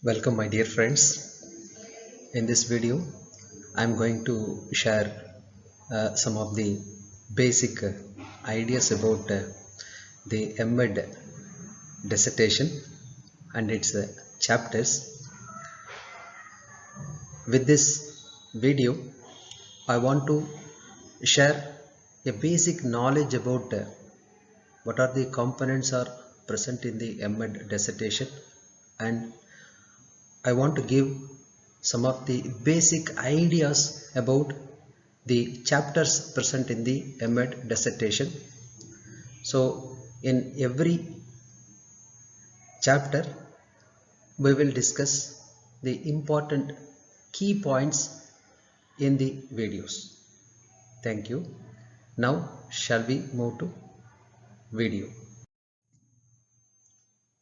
Welcome, my dear friends. In this video, I'm going to share some of the basic ideas about the MEd dissertation and its chapters. With this video, I want to share a basic knowledge about what are the components are present in the MEd dissertation, and I want to give some of the basic ideas about the chapters present in the MEd dissertation. So in every chapter we will discuss the important key points in the videos. Thank you. Now shall we move to video.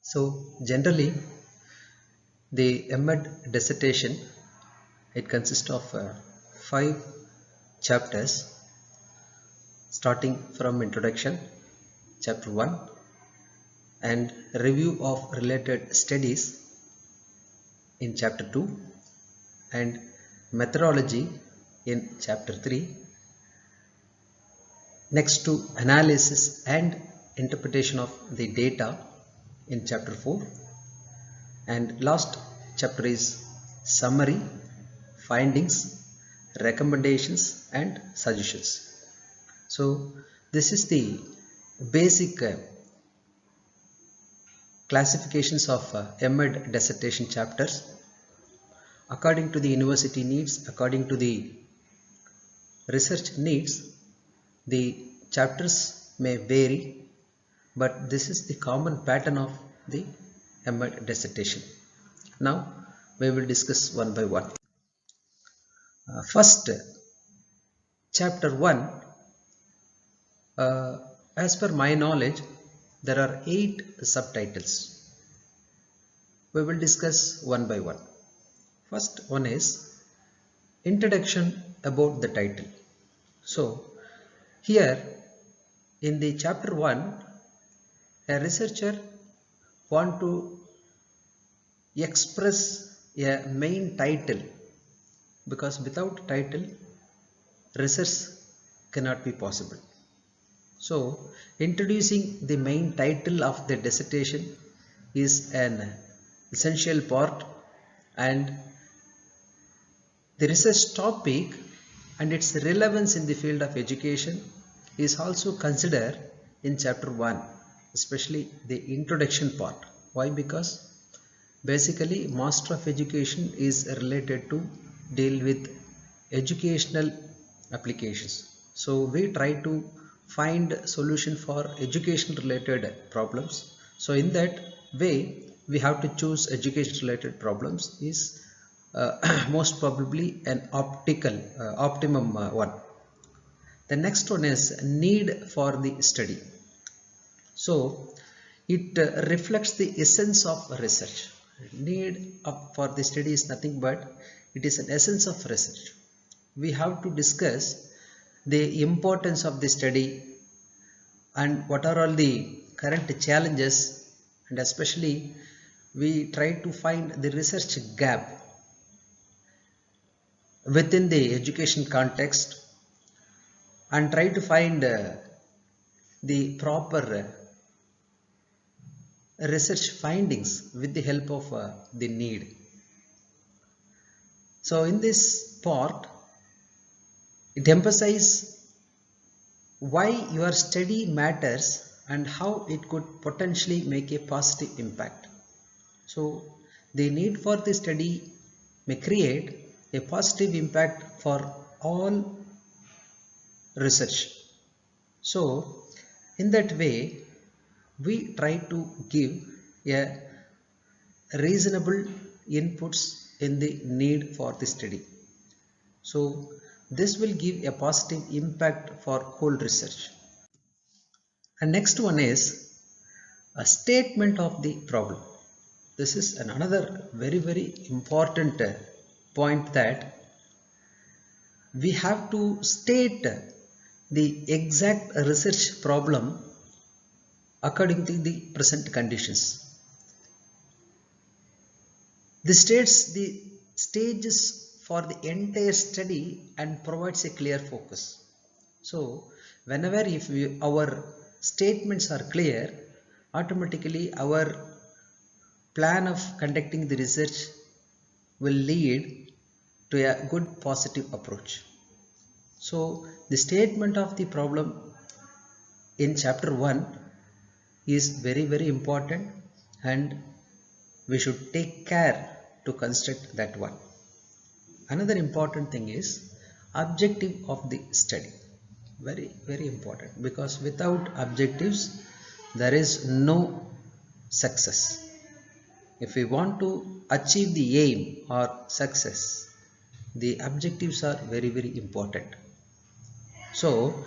So generally the MEd dissertation, it consists of 5 chapters, starting from introduction, chapter 1, and review of related studies in chapter 2, and methodology in chapter 3. Next to analysis and interpretation of the data in chapter 4, and last chapter is summary, findings, recommendations and suggestions. So this is the basic classifications of MEd dissertation chapters according to the university needs, according to the research needs. The chapters may vary, but this is the common pattern of the MEd dissertation. Now we will discuss one by one. First, chapter 1, as per my knowledge, there are 8 subtitles. We will discuss one by one. First one is introduction about the title. So here in the chapter 1, a researcher want to express a main title, because without title research cannot be possible. So introducing the main title of the dissertation is an essential part, and the research topic and its relevance in the field of education is also considered in chapter 1, especially the introduction part. Why? Because basically Master of Education is related to deal with educational applications. So we try to find solution for education related problems. So in that way we have to choose education related problems is most probably an optimum one. The next one is need for the study. So it reflects the essence of research. Need for the study is nothing but it is an essence of research. We have to discuss the importance of the study and what are all the current challenges, and especially we try to find the research gap within the education context and try to find the proper research findings with the help of the need. So in this part it emphasizes why your study matters and how it could potentially make a positive impact. So the need for the study may create a positive impact for all research. So in that way we try to give a reasonable inputs in the need for the study. So this will give a positive impact for whole research. And next one is a statement of the problem. This is another very important point, that we have to state the exact research problem according to the present conditions. This states the stages for the entire study and provides a clear focus. So whenever if our statements are clear, automatically our plan of conducting the research will lead to a good positive approach. So the statement of the problem in chapter 1 is very important, and we should take care to construct that one. Another important thing is objective of the study. Very important, because without objectives there is no success. If we want to achieve the aim or success, the objectives are very important. So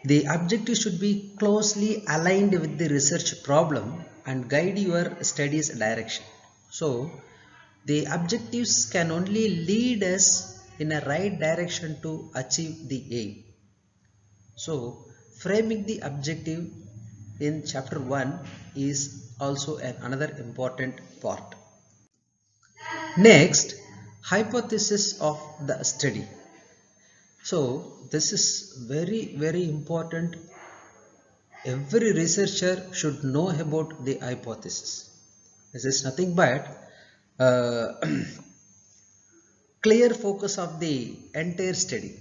the objective should be closely aligned with the research problem and guide your studies direction. So the objectives can only lead us in a right direction to achieve the aim. So framing the objective in chapter 1 is also another important part. Next, hypothesis of the study. So this is very important. Every researcher should know about the hypothesis. This is nothing but clear focus of the entire study.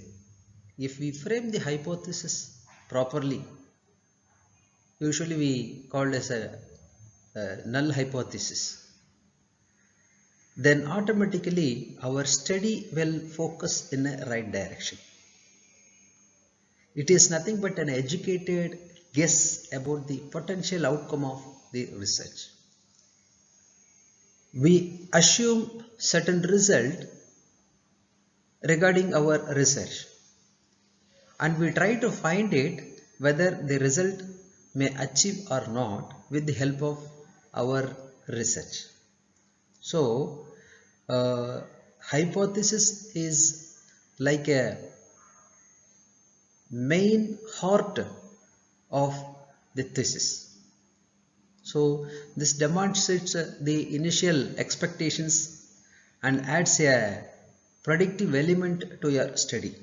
If we frame the hypothesis properly, usually we call as a null hypothesis, then automatically our study will focus in a right direction. It is nothing but an educated guess about the potential outcome of the research. We assume certain result regarding our research, and we try to find it whether the result may achieve or not with the help of our research. So hypothesis is like a main heart of the thesis. So this demonstrates the initial expectations and adds a predictive element to your study.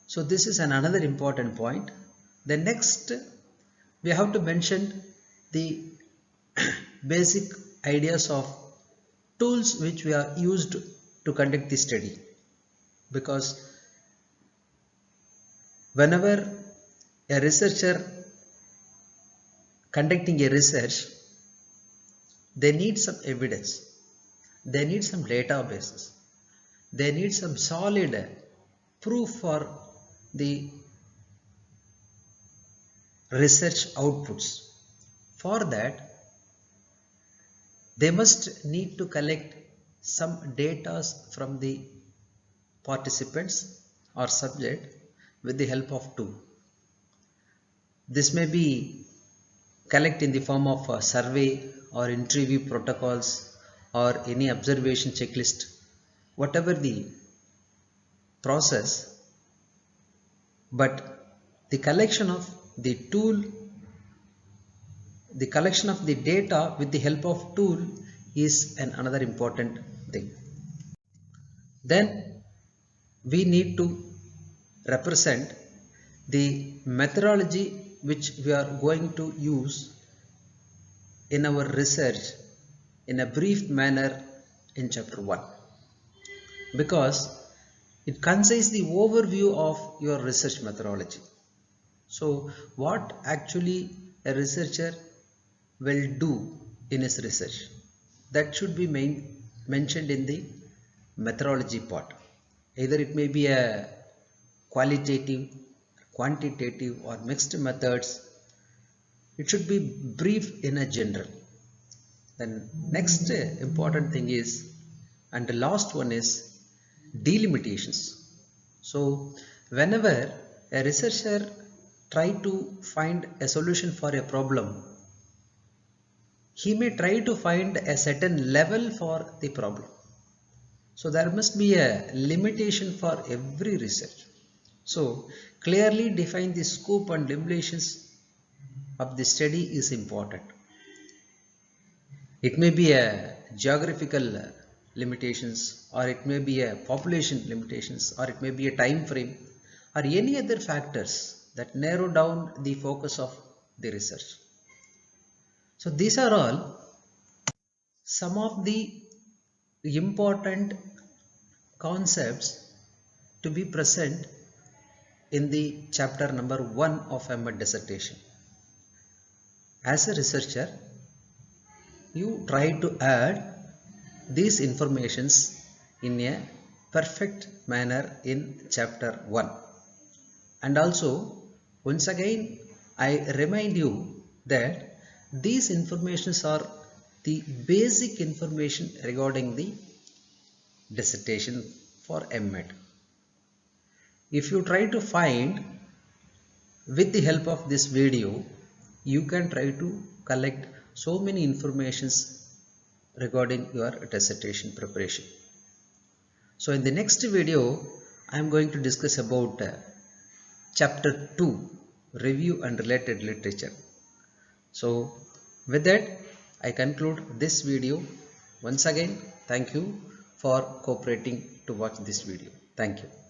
So this is another important point. The next, we have to mention the basic ideas of tools which we are used to conduct the study, because whenever a researcher conducting a research, they need some evidence, they need some databases, they need some solid proof for the research outputs. For that, they must need to collect some data from the participants or subject with the help of tool. This may be collect in the form of a survey or interview protocols or any observation checklist, whatever the process, but the collection of the tool, the collection of the data with the help of tool is another important thing. Then we need to represent the methodology which we are going to use in our research in a brief manner in chapter 1, because it contains the overview of your research methodology. So what actually a researcher will do in his research, that should be mentioned in the methodology part. Either it may be a qualitative, quantitative or mixed methods. It should be brief in a general. Then next important thing is, and the last one is delimitations. So whenever a researcher try to find a solution for a problem, he may try to find a certain level for the problem. So there must be a limitation for every research. So clearly define the scope and limitations of the study is important. It may be a geographical limitations, or it may be a population limitations, or it may be a time frame, or any other factors that narrow down the focus of the research. So these are all some of the important concepts to be present in the chapter number 1 of MA dissertation. As a researcher, you try to add these informations in a perfect manner in chapter 1. And also, once again, I remind you that these informations are the basic information regarding the dissertation for MEd. If you try to find with the help of this video, you can try to collect so many informations regarding your dissertation preparation. So in the next video, I am going to discuss about chapter 2, review and related literature. So with that, I conclude this video. Once again, thank you for cooperating to watch this video. Thank you.